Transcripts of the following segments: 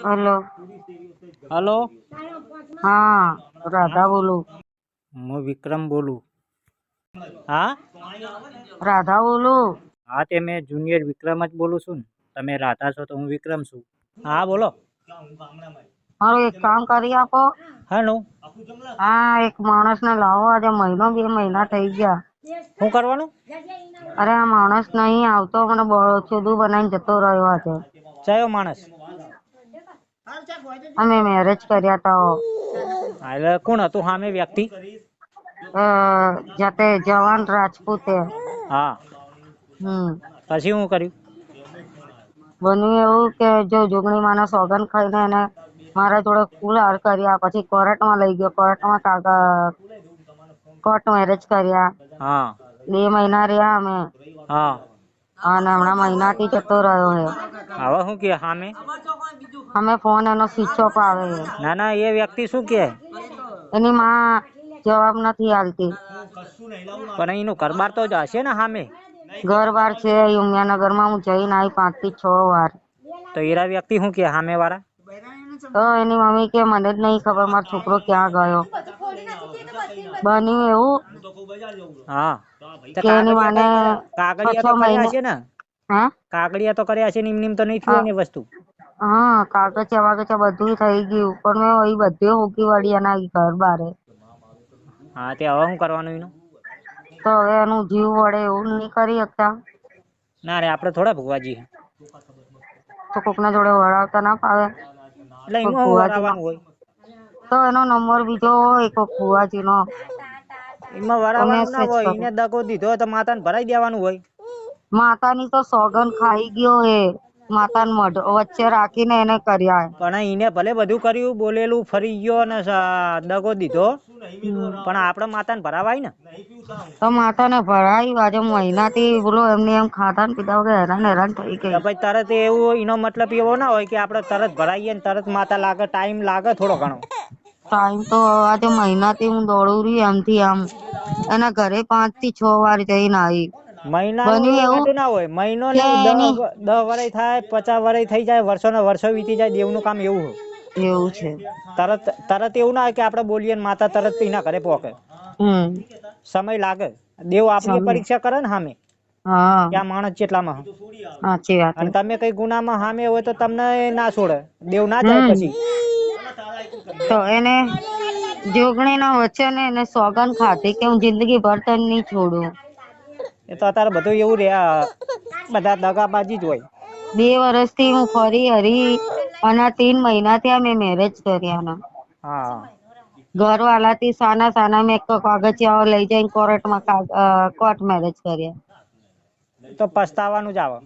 Hello. Hello, હા, રાધા બોલું. હું વિક્રમ બોલું. હા રાધા બોલું. હા, તે મેં જુનિયર વિક્રમ જ બોલું છું ને. તમે રાધા છો તો હું વિક્રમ છું. હા બોલો. મારું એક કામ કરી આપો. હાલો, હા, એક માણસને લાવો. આજે મહિનો 2 મહિના થઈ ગયા. શું કરવાનું? અરે આ માણસ નહીં આવતો, મને ચોદું બનાવીને જતો રહ્યો આજે. ચાયો માણસ? અમે મેરેજ કર્યા તા. હા, એટલે કોણ હતું સામે વ્યક્તિ? જાતે જવાન રાજપૂતે. હા, પછી શું કર્યું? બન્યું એવું કે જો જોગણી માના સોગન ખાઈને એને મારા જોડે ફૂલ હાર કર્યા, પછી કોર્ટમાં લઈ ગયો. કોર્ટ મેરેજ કર્યા. હા 2 મહિના રહ્યા અમે. હા, અને હમણાં મહિનાથી જતો રહ્યો છે. હવે શું કે સામે? અમે ફોન એનો સ્વિચ ઓફ આવે છે. ના ના, એ વ્યક્તિ શું કે? એની માં જવાબ નથી આલતી. પણ એનું ઘર-બાર તો જ હશે ને સામે? ઘર બાર છે ઉમિયાનગર માં. હું જઈને આવી 5 થી 6 વાર. તો એરા વ્યક્તિ શું કે સામે વાળા? તો એની મમ્મી કે મને જ નહીં ખબર મારો છોકરો ક્યાં ગયો. બન્યું એવું હા, તો કે એની માને કાગળિયા 6 તો કર્યા મહિને. હશે ને? હા કાગળિયા તો કર્યા હશે ને? એમ તો નહીં થયું હોય ને વસ્તુ. હા, કાગળિયા વાગળિયા બધું થઈ ગયું, પણ મેં એ બધે હોકી વાળી એના ઘર બારે. હા, તે હવે શું કરવાનું એનું? તો હવે એનું જીવ વળે એવું નહીં કરી શકતા. ના રે, આપડે થોડા ભુવાજી. તો કોકના જોડે વળાવતા ના ફાવે. એટલે કોક એમાં શું ભુવાજી નો વરાવાનું હોય? તો એનો નંબર બીજો હોય કોક ભુવાજી નો. એમાં તો વરાવાનું ના મેસેજ હોય. કરો. એને દગો દીધો હોય તો માતાને ભરાઈ દેવાનું હોય. માતાની તો સોગન ખાઈ ગયો એ. માતાને વચ્ચે રાખીને એને કર્યા. પણ એને ભલે બધું કર્યું, બોલેલું, ફરી ગયો અને દગો દીધો. પણ આપડે માતાને ભરાવાય ને. તો માતાને ભરાયું. આજે મહિનાથી બોલો એમને એમ ખાધા ને પીધા વગર હેરાન થઈ તો ગઈ. ભાઈ તરત એવું એનો મતલબ એવો ના હોય કે આપડે તરત ભરાઈએ ને તરત માતા લાગે. ટાઈમ લાગે થોડો ઘણો. ટાઈમ તો આજે મહિનાથી હું દોડું રહી આમથી આમ. એના ઘરે 5 થી 6 વાર જઈને આવી. મહિનાનું બન્યું એ એવું વાતું ના હોય. મહિનો કે નહીં, એની 10 વર્ષ થાય, 50 વર્ષ થઈ જાય, વર્ષો વીતી જાય. દેવનું કામ એવું હોય. એવું છે. તરત એવું ના હોય કે આપડે બોલીએ ને માતા તરત એના ઘરે પોકે. હમ. સમય લાગે. દેવ આપડી સમય પરીક્ષા કરે ને સામે. હા ક્યાં માણસ કેટલામાં? સાચી વાત અને છે. તમે કઈ ગુનામાં સામે હોય તો તમને ના છોડે. દેવ ના જાય હમ પછી. તો એને જોગણી ના વચ્ચે ને એને સોગન ખાધી કે હું જિંદગી ભર તને નહીં છોડું. એ તો અત્યારે બધું એવું રહ્યા. બધા દગાબાજી જ હોય. 2 વર્ષથી હું ફરી હરી અને 3 મહિના થી અમે મેરેજ કર્યા. હા. ઘર વાળાથી સાના મેં કાગળિયા લઈ જઈને કોર્ટ મેરેજ કર્યા. તો પસ્તાવાનું જ આવે.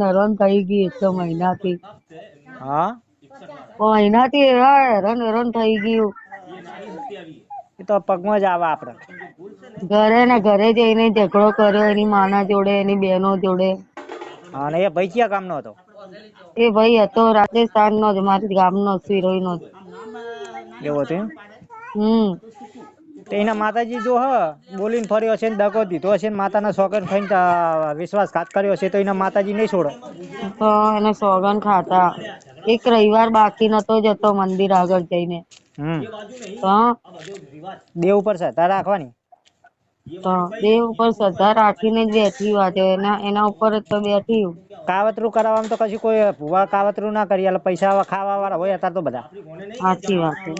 હેરાન થઈ ગઈ 1 મહિનાથી. હા. મહિનાથી હેરાન થઈ ગયું. એ તો પગમાં જ આવે આપડે. ઘરે ને ઘરે જઈને ઝઘડો કર્યો એની માના જોડે, એની બહેનો જોડે. હા, અને એ ભાઈ ક્યાં ગામનો હતો? એ ભાઈ હતો રાજસ્થાન નો જ, મારી ગામનો સિરોઈ નો જ. એવું હતું એમ. હમ. એના માતાજી જો બોલીને ફર્યો હશે ને દગો દીધો હશે ને માતાના સોગન ખાઈને વિશ્વાસઘાત કર્યો હશે તો એના માતાજી નહીં છોડે. તો એને સોગન ખાતા. એક રવિવાર બાકી નતો જતો મંદિર આગળ જઈને. તો દેવ ઉપર શ્રદ્ધા રાખવાની. તો દેવ ઉપર શ્રદ્ધા રાખીને જ બેઠી આજે એના ઉપર જ તો બેઠી. કાવતરું કરાવવામાં તો કશું કોઈ ભૂવા કાવતરું ના કરી એટલે પૈસા ખાવા વાળા હોય અત્યારે તો બધા. સાચી વાત છે.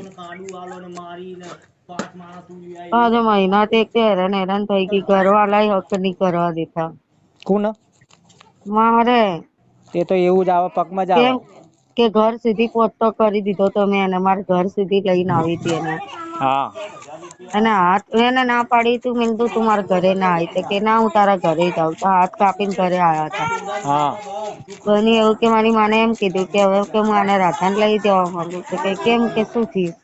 આજે મહિનાથી એક હેરાન થઈ ગઈ. ઘરવાળા હક નહીં કરવા દેતા. કોણ? મારે. તે તો એવું જ આવે પગમાં જ આવે. કેમ કે ઘર સુધી પહોંચતો કરી દીધો તો મેં એને. મારે ઘર સુધી લઈને આવી હતી એને. હા. એને ના પાડી તું. મેં કીધું તું મારા ઘરે ના આવી કે ના હું તારા ઘરે જાઉં. તો હાથ કાપીને ઘરે આવ્યા હતા. હા. બન્યું એવું કે મારી માને એમ કીધું કે હવે કે હું આને રાધાને લઈ જવા માંગુ છું. કે કેમ કે શું થયું?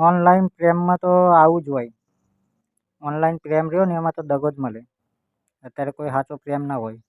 ઓનલાઈન પ્રેમમાં તો આવું જ હોય. ઓનલાઈન પ્રેમ રહ્યો ને એમાં તો દગો જ મળે. અત્યારે કોઈ સાચો પ્રેમ ના હોય.